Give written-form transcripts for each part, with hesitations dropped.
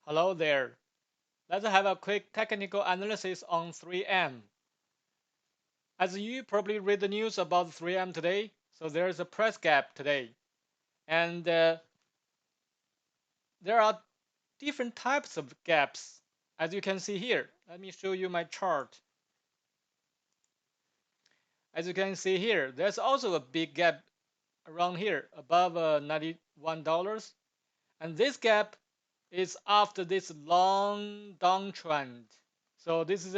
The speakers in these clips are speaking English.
Hello there. Let's have a quick technical analysis on 3M. As you probably read the news about 3M today, so there's a price gap today. And there are different types of gaps, as you can see here. Let me show you my chart. As you can see here, there's also a big gap around here, above $91. And this gap is after this long downtrend. So this is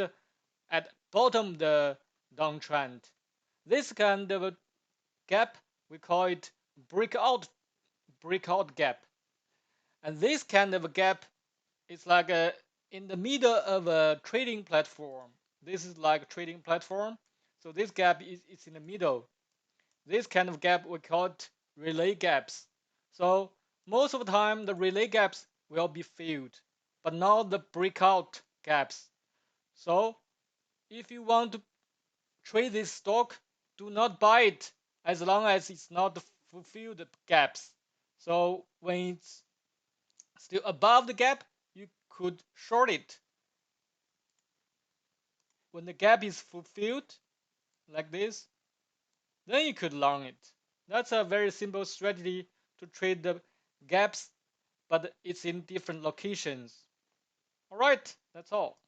at bottom the downtrend. This kind of a gap, we call it breakout gap. And this kind of a gap is like in the middle of a trading platform. This is like a trading platform. So this gap is in the middle. This kind of gap we call it relay gaps. So most of the time the relay gaps will be filled, but not the breakout gaps. So if you want to trade this stock, do not buy it as long as it's not fulfill the gaps. So when it's still above the gap, you could short it. When the gap is fulfilled, like this, then you could long it. That's a very simple strategy to trade the gaps, but it's in different locations. All right, that's all.